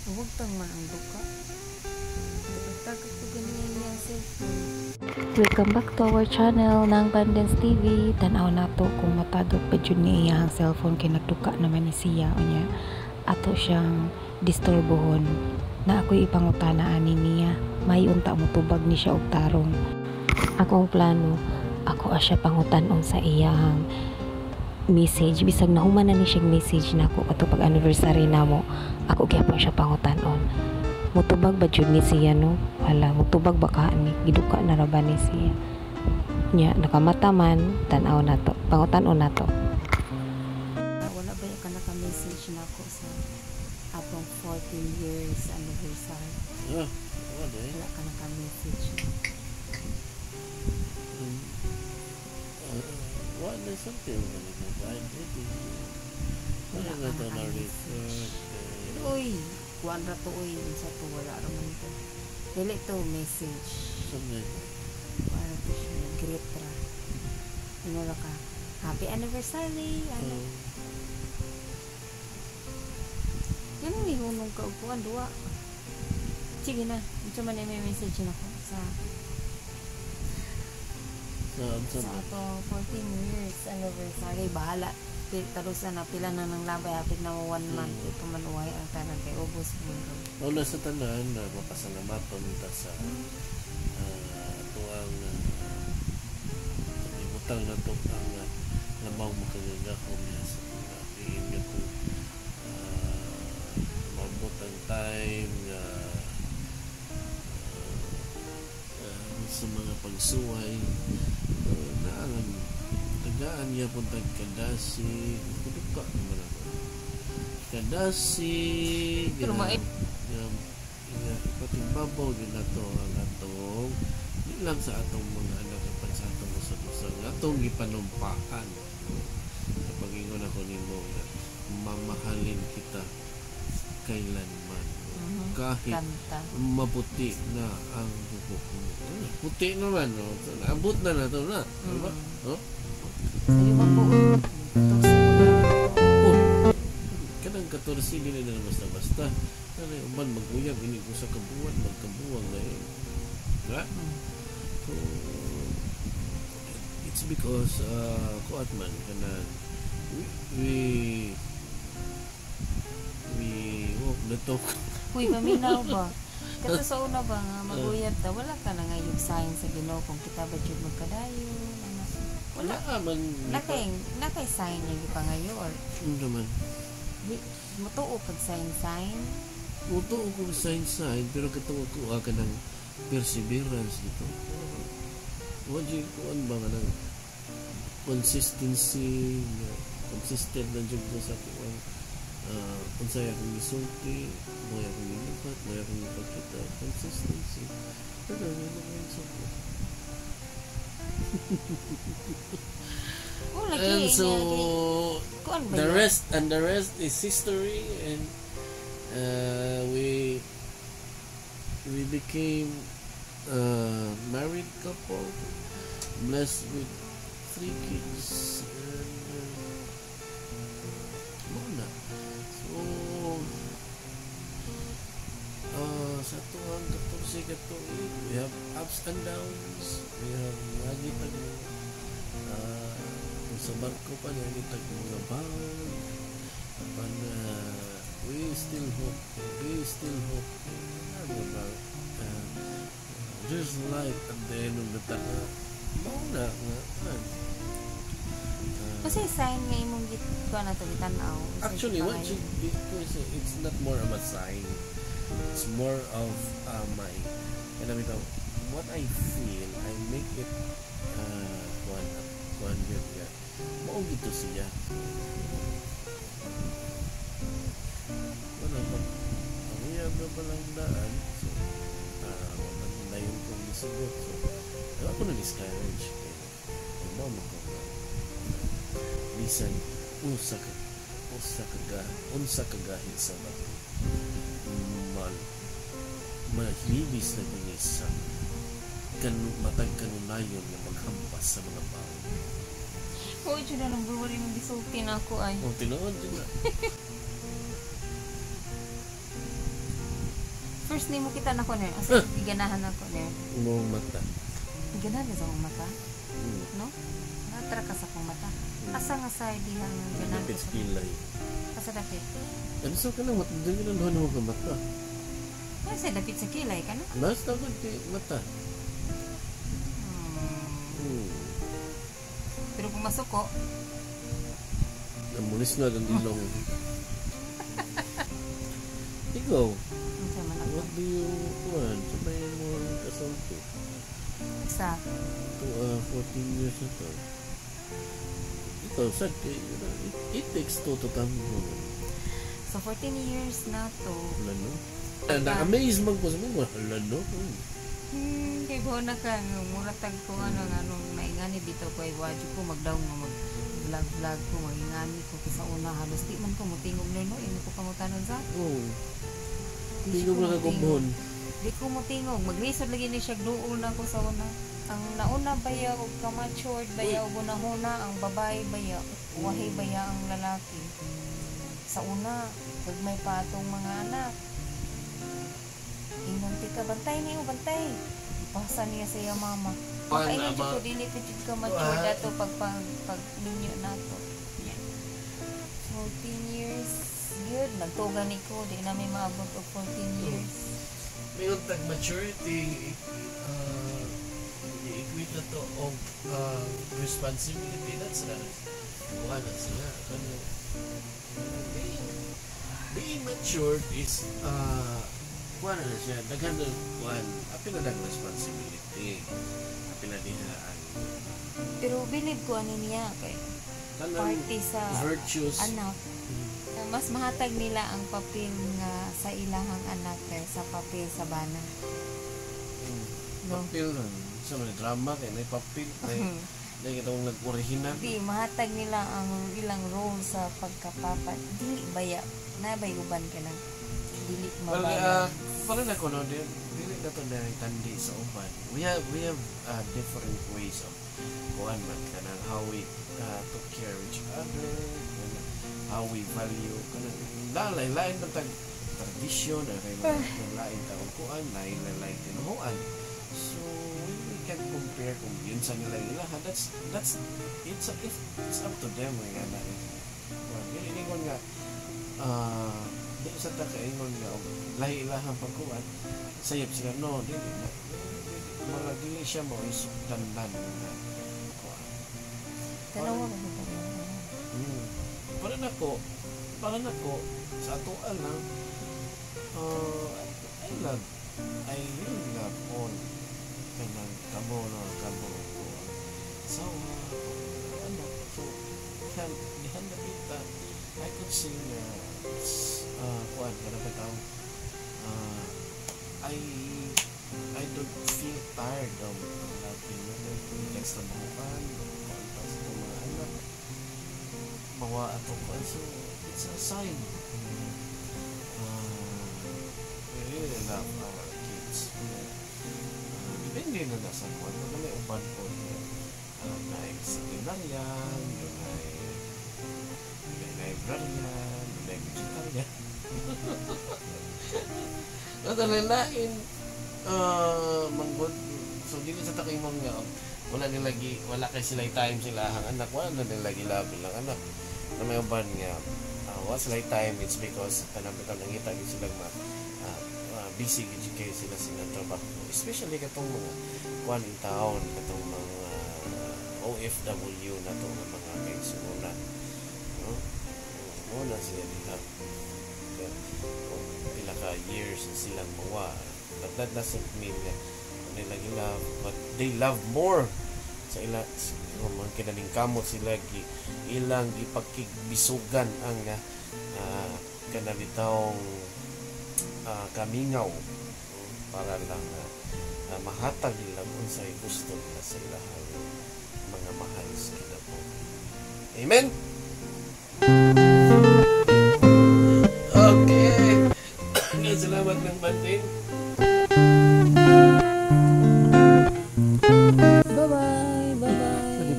Huwag tang ang duka. Tagad ko ganyan yung cellphone. Welcome back to our channel ng Bandens TV. Tanaw na to kung matadot pa dyan niya ang cellphone kay nagduka naman ni siya o niya. Ato siyang disturbohon na ako'y ipangutanaan niya. May unta mo tubag ni siya og tarong. Akong plano, ako asya pangutanon sa iyang message. Bisag nahuman na ni siyang message na ako ato pag anniversary na mo. Ako gyapon siya pangutanon. Mutubag ba jud ni siya no? Hala, mutubag ba ka ni giduka na ra ba ni siya? Nya nakamata man, tan-aw na to. Pangutanon na to. Wala ba ka naka-message na ako sa atong 14 years anniversary? Wala ka naka-message. What is something wala na ito na research. Uy, kuwan ra to uy, sa to wala raman to. Dili to message. Para to siya great ra. Ano ra ka? Happy anniversary. Ano? Yan ang ihunong ka upuan duwa. Sige na, ito man may message na ko sa ato 14 years anniversary. Bahala. Tarusan na pila na ng labay hapit na 1 month ito manuway ang tanan kay ubos mundo. Wala sa tanan na mapasalamaton ta sa tuang ibutang na to ang labaw mo kanina ko niya sa iinyo ko mabutang time nga sa mga pagsuway na alam tagaan niya po tagkadasi kuduka naman ako kadasi ipating babaw din na to ang atong di lang sa atong mga anak at sa atong usap-usap atong ipanumpaan kapag ingon ako ni mo mamahalin kita kailanman kahit maputi na ang bubuk mo puti naman no? Abot na na to na diba? No? Kanang 14 nila na basta-basta kanang uban mag-uyab ini ko sa kabuwan magkabuwang na yun so it's because kuat man kanang we walk the talk. Uy, paminaw ba? Kato sa una ba nga mag-uyab ta wala ka na ngayong sign sa Ginoo kung kita ba jud magkadayon. Wala man. Nakay sign yung ipangayo or? Naman. Mutuo kag sign? Mutuo kag sign, pero katong ako ka ng perseverance dito. Wajib ko ba nga ng consistency, consistent na dyan ko sa aking kung sa'yo akong isulti, may akong ilipat, may akong ipagkita, consistency. Pero ano yung support? And so the rest is history, and we became a married couple blessed with 3 kids and muna so sa tuwang 14 katuig we have ups and downs, we have nagitag sa barko pa nagitag mga bawon apan we still hope there's light at the end of the tunnel mauna nga kasi sign nga imong gitko na to gitanaw actually what should be it's not more of a sign. It's more of my what I feel I make it one year mao gito siya wala ba ang uyab na palang daan so wala na yung kong nisugot so ako na discourage mao mo ko bisan unsa kagahin sa bato malibis na kunisa matag kanunayon na maghampas sa mga baon. Oo, dyan na nang buwari mong gisulti na ako ay. Tinood din na. first nimo kita na ko niya. Asa giganahan ako niya. Imong mata. Giganahan sa akong mata. No? Natra ka sa akong mata. Asa nga sa dihang ganahan Dapit ko sa kilay. asa dapit. Ano sa kanang mata? Dili na doon ka mata. Ay, sa dapit sa kilay ka na. Basta ko di mata. Pero kung masuko, Namulis na ng ilong. Ikaw, ano siya man ako? what do you want? Sabay mo ang kasampo. Sa, Ito, 14 years na to. Ikaw, sad kayo na. It takes two to tango. so 14 years na to. Wala no? Na-amaze man ko sa mga. Wala no? Kay buho na ka, muratag ko ano nga nung naingani dito ko ay wadyo ko magdaw nga mag vlog ko, magingani ko sa una halos di man ko mutingog nuno, ini ko kamutanon sa. Oo. Di Tingog na kakumbon. Di ko mutingog, maglisod lagi ni siya duol na ko sa una. Ang nauna baya og ka-matured baya og unahuna, ang babae baya, wahay baya ang lalaki. Sa una, pag may patong mga anak, ingon ka bantay niyo, bantay. Ipasa niya sa iya mama. Kailan ko dili ko jud ka mature dato pag ninyo nato. 14 years good nagtugan ni ko di na may maabot og 14 years. May untag maturity, i-equate na to og responsibility na sila. Bukan na sila. Being matured is, kuha na siya, daghan na kuhan, apil na lang responsibility. Apil na dihaan. Pero believe ko ani niya kay party sa virtues. anak. Mas mahatag nila ang papel nga sa ilahang anak kaysa papel sa bana. No? Papel nun. Sa mga drama, kaya may papel. Dahil itong nag-original. Di, mahatag nila ang ilang role sa pagkapapa. Dili baya, nabay uban ka lang. Dili mabaya. Parang ako, no, dili na ito na tandi sa uban. We have different ways of kuhan man ka ng how we took care of each other, how we value, lain na tag tradisyon, lain tag kuhan, lain tinuhuan. So, we can compare kung yun sa nila it's up to them nga na iningon nga di sa takaingon nga lahi-ilahang pagkuhan sayap sila no mga dili siya mo isukdandan na kuhan Tanawa ko ba? para na ko sa atuan lang I really love all kanang kamo ko so dihan na kita I could say na kuan kada pa tao I don't feel tired of loving next na bukan kuan sa mga anak mawa ato ko so it's a sign we really love our kids depende na nasa kuwan na may uban ko na secretarian na librarian na vegetarian at alalain manggod so dito sa takimong nga wala kay sila time sila ang anak wala na nila gilabin lang anak na may uban nga what's like time it's because kanang nangita sila busy kayo sila trabaho especially katong mga one in town katong mga OFW na to mga kaigsuuna muna sila nila pila ka years silang mawa but that doesn't mean that nila love but they love more sa ila kinaning kamot sila ilang gipakigbisugan ang kanalitawong kamingaw para lang mahatag nila kung sa'y gusto nila sa ilahang mga mahal sa kinapo. Amen? Okay. Salamat ng banting. Bye-bye.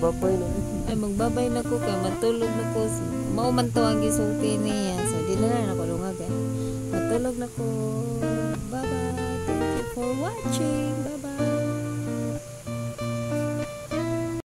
Babay na. Ay, magbabay na ko kay matulog na ko. Mauman to ang gisulti niya. So, di na ako lungagan. Matulog na ko. Bye-bye. watching. Bye.